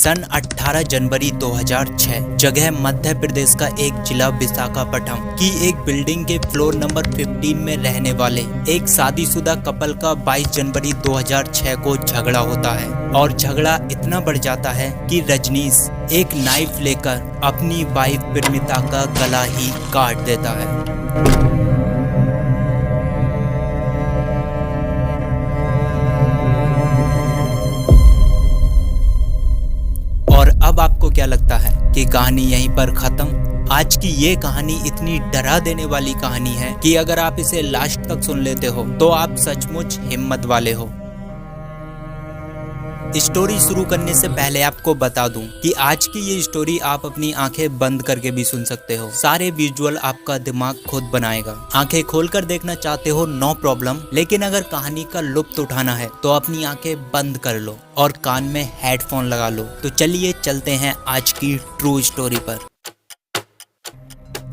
सन 18 जनवरी 2006 जगह मध्य प्रदेश का एक जिला विशाखापट्टनम की एक बिल्डिंग के फ्लोर नंबर 15 में रहने वाले एक शादीशुदा कपल का 22 जनवरी 2006 को झगड़ा होता है और झगड़ा इतना बढ़ जाता है कि रजनीश एक नाइफ लेकर अपनी वाइफ प्रेमिता का गला ही काट देता है। और अब आपको क्या लगता है कि कहानी यहीं पर खत्म? आज की ये कहानी इतनी डरा देने वाली कहानी है कि अगर आप इसे लास्ट तक सुन लेते हो तो आप सचमुच हिम्मत वाले हो। स्टोरी शुरू करने से पहले आपको बता दूं कि आज की ये स्टोरी आप अपनी आंखें बंद करके भी सुन सकते हो। सारे विजुअल आपका दिमाग खुद बनाएगा। आंखें खोलकर देखना चाहते हो नो प्रॉब्लम, लेकिन अगर कहानी का लुत्फ उठाना है तो अपनी आंखें बंद कर लो और कान में हेडफोन लगा लो। तो चलिए चलते हैं आज की ट्रू स्टोरी पर।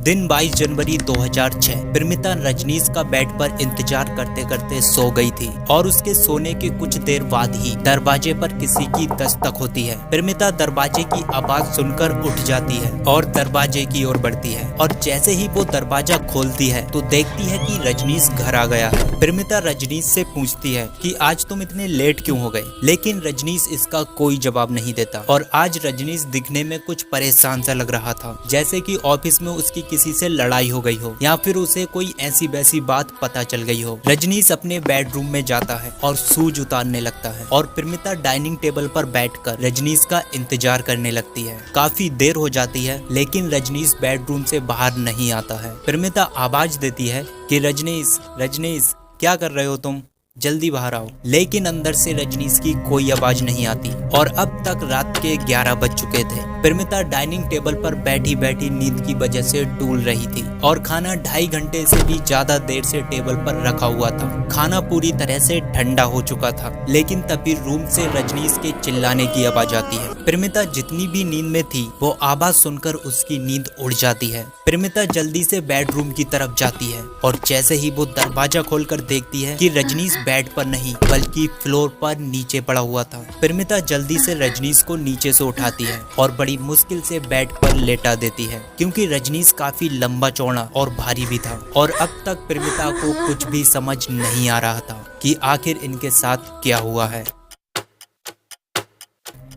दिन 22 जनवरी 2006 प्रेमिता रजनीश का बेड पर इंतजार करते करते सो गई थी और उसके सोने के कुछ देर बाद ही दरवाजे पर किसी की दस्तक होती है। प्रेमिता दरवाजे की आवाज सुनकर उठ जाती है और दरवाजे की ओर बढ़ती है और जैसे ही वो दरवाजा खोलती है तो देखती है कि रजनीश घर आ गया है। प्रेमिता रजनीश से पूछती है कि आज तुम इतने लेट क्यों हो गए, लेकिन रजनीश इसका कोई जवाब नहीं देता। और आज रजनीश दिखने में कुछ परेशान सा लग रहा था, जैसे कि ऑफिस में उसकी किसी से लड़ाई हो गई हो या फिर उसे कोई ऐसी वैसी बात पता चल गई हो। रजनीश अपने बेडरूम में जाता है और शूज उतारने लगता है और प्रेमिता डाइनिंग टेबल पर बैठकर रजनीश का इंतजार करने लगती है। काफी देर हो जाती है लेकिन रजनीश बेडरूम से बाहर नहीं आता है। प्रेमिता आवाज देती है कि रजनीश रजनीश क्या कर रहे हो तुम, जल्दी बाहर आओ। लेकिन अंदर से रजनीश की कोई आवाज नहीं आती और अब तक रात के 11 बज चुके थे। प्रेमिता डाइनिंग टेबल पर बैठी बैठी नींद की वजह से डूल रही थी और खाना 2.5 घंटे से भी ज्यादा देर से टेबल पर रखा हुआ था। खाना पूरी तरह से ठंडा हो चुका था, लेकिन तभी रूम से रजनीश के चिल्लाने की आवाज आती है। प्रेमिता जितनी भी नींद में थी वो आवाज सुनकर उसकी नींद उड़ जाती है। प्रेमिता जल्दी से बेडरूम की तरफ जाती है और जैसे ही वो दरवाजा खोलकर देखती है कि रजनीश बेड पर नहीं बल्कि फ्लोर पर नीचे पड़ा हुआ था। प्रेमिता जल्दी से रजनीश को नीचे से उठाती है और बड़ी मुश्किल से बेड पर लेटा देती है, क्योंकि रजनीश काफी लंबा चौड़ा और भारी भी था और अब तक प्रेमिता को कुछ भी समझ नहीं आ रहा था कि आखिर इनके साथ क्या हुआ है।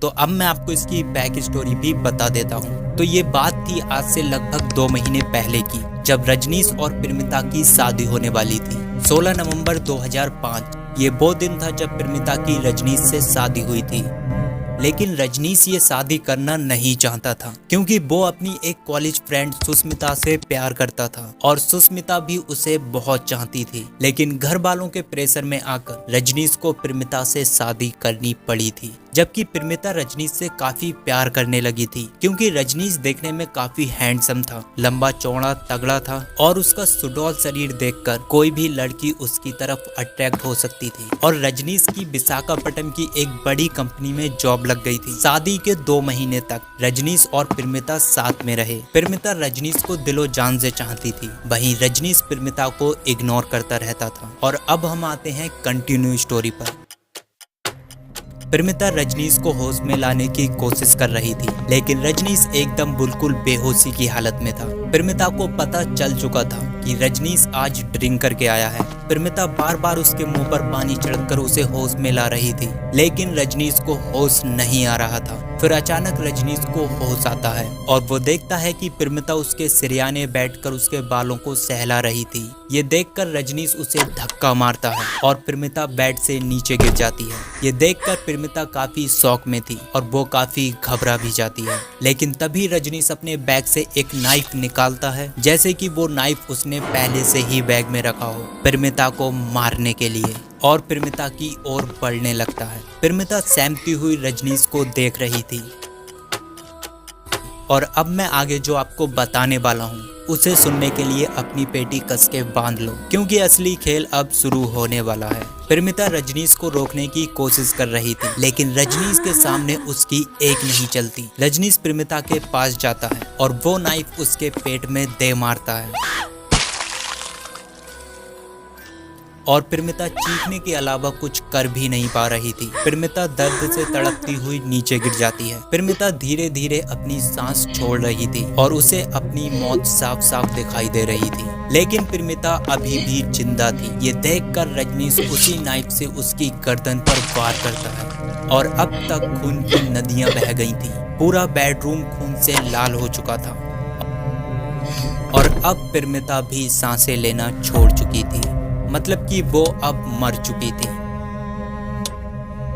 तो अब मैं आपको इसकी बैक स्टोरी भी बता देता हूँ। तो ये बात थी आज से लगभग 2 महीने पहले की, जब रजनीश और प्रेमिता की शादी होने वाली थी। 16 नवंबर 2005 ये वो दिन था जब प्रेमिता की रजनीश से शादी हुई थी। लेकिन रजनीश ये शादी करना नहीं चाहता था, क्योंकि वो अपनी एक कॉलेज फ्रेंड सुष्मिता से प्यार करता था और सुष्मिता भी उसे बहुत चाहती थी। लेकिन घर वालों के प्रेशर में आकर रजनीश को प्रेमिता से शादी करनी पड़ी थी, जबकि प्रेमिता रजनीश से काफी प्यार करने लगी थी, क्योंकि रजनीश देखने में काफी हैंडसम था, लंबा चौड़ा तगड़ा था और उसका सुडौल शरीर देखकर कोई भी लड़की उसकी तरफ अट्रैक्ट हो सकती थी। और रजनीश की विशाखापट्टनम की एक बड़ी कंपनी में जॉब लग गई थी। शादी के 2 महीने तक रजनीश और प्रेमिता साथ में रहे। प्रेमिता रजनीश को दिलो जान से चाहती थी, वहीं रजनीश प्रेमिता को इग्नोर करता रहता था। और अब हम आते हैं कंटिन्यू स्टोरी पर। प्रेमिता रजनीश को होश में लाने की कोशिश कर रही थी, लेकिन रजनीश एकदम बिल्कुल बेहोशी की हालत में था। प्रेमिता को पता चल चुका था कि रजनीश आज ड्रिंक करके आया है। प्रेमिता बार बार उसके मुंह पर पानी छिड़ककर उसे होश में ला रही थी, लेकिन रजनीश को होश नहीं आ रहा था। फिर अचानक रजनीश को होश आता है और वो देखता है कि प्रेमिता उसके सिरयाने बैठकर उसके बालों को सहला रही थी। ये देखकर रजनीश उसे धक्का मारता है और प्रेमिता बेड से नीचे गिर जाती है। ये देखकर प्रेमिता काफी शॉक में थी और वो काफी घबरा भी जाती है। लेकिन तभी रजनीश अपने बैग से एक नाइफ निकालता है, जैसे कि वो नाइफ उसने पहले से ही बैग में रखा हो, प्रेमिता को मारने के लिए, और प्रेमिता की ओर बढ़ने लगता है। प्रेमिता सहमती हुई रजनीश को देख रही थी। और अब मैं आगे जो आपको बताने वाला हूँ उसे सुनने के लिए अपनी पेटी कस के बांध लो, क्योंकि असली खेल अब शुरू होने वाला है। प्रेमिता रजनीश को रोकने की कोशिश कर रही थी, लेकिन रजनीश के सामने उसकी एक नहीं चलती। रजनीश प्रेमिता के पास जाता है और वो नाइफ उसके पेट में दे मारता है। और प्रेमिता चीखने के अलावा कुछ कर भी नहीं पा रही थी। प्रेमिता दर्द से तड़पती हुई नीचे गिर जाती है। प्रेमिता धीरे धीरे अपनी सांस छोड़ रही थी और उसे अपनी मौत साफ साफ दिखाई दे रही थी, लेकिन प्रेमिता अभी भी जिंदा थी। ये देखकर रजनीश उसी नाइफ से उसकी गर्दन पर वार करता है और अब तक खून की नदियां बह गई थी। पूरा बेडरूम खून से लाल हो चुका था और अब प्रेमिता भी सांसें लेना छोड़ चुकी थी, मतलब कि वो अब मर चुकी थी।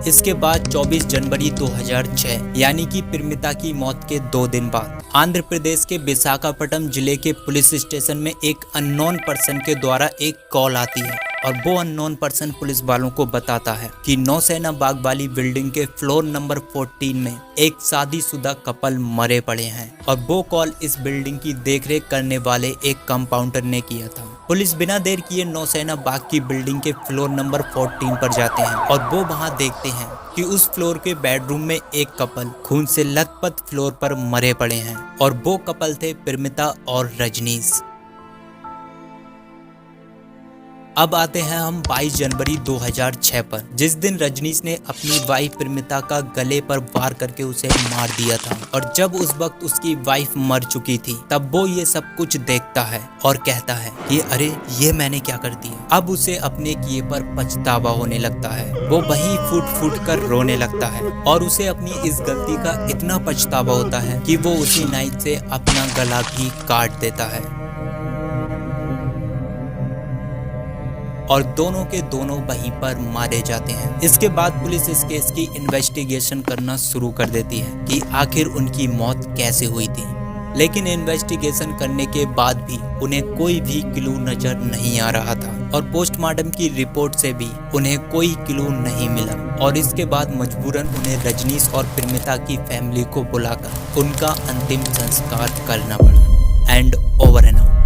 इसके बाद 24 जनवरी 2006 यानी कि प्रेमिता की मौत के 2 दिन बाद आंध्र प्रदेश के विशाखापट्टनम जिले के पुलिस स्टेशन में एक अननोन पर्सन के द्वारा एक कॉल आती है और वो अननोन पर्सन पुलिस वालों को बताता है कि नौसेना बाग वाली बिल्डिंग के फ्लोर नंबर 14 में एक शादीशुदा कपल मरे पड़े हैं और वो कॉल इस बिल्डिंग की देखरेख करने वाले एक कंपाउंडर ने किया था। पुलिस बिना देर किए नौसेना बाग की बिल्डिंग के फ्लोर नंबर 14 पर जाते हैं और वो वहां देखते हैं कि उस फ्लोर के बेडरूम में एक कपल खून से लथपथ फ्लोर पर मरे पड़े हैं और वो कपल थे प्रेमिता और रजनीश। अब आते हैं हम 22 जनवरी 2006 पर, जिस दिन रजनीश ने अपनी वाइफ प्रेमिता का गले पर वार करके उसे मार दिया था और जब उस वक्त उसकी वाइफ मर चुकी थी तब वो ये सब कुछ देखता है और कहता है कि अरे ये मैंने क्या कर दिया। अब उसे अपने किए पर पछतावा होने लगता है। वो वहीं फूट फूट कर रोने लगता है और उसे अपनी इस गलती का इतना पछतावा होता है कि वो उसी नाइफ से अपना गला भी काट देता है और दोनों के दोनों वहीं पर मारे जाते हैं। इसके बाद पुलिस इस केस की इन्वेस्टिगेशन करना शुरू कर देती है कि आखिर उनकी मौत कैसे हुई थी, लेकिन इन्वेस्टिगेशन करने के बाद भी उन्हें कोई भी क्लू नजर नहीं आ रहा था और पोस्टमार्टम की रिपोर्ट से भी उन्हें कोई क्लू नहीं मिला और इसके बाद मजबूरन उन्हें रजनीश और प्रेमिता की फैमिली को बुलाकर उनका अंतिम संस्कार करना पड़ा। And over and out.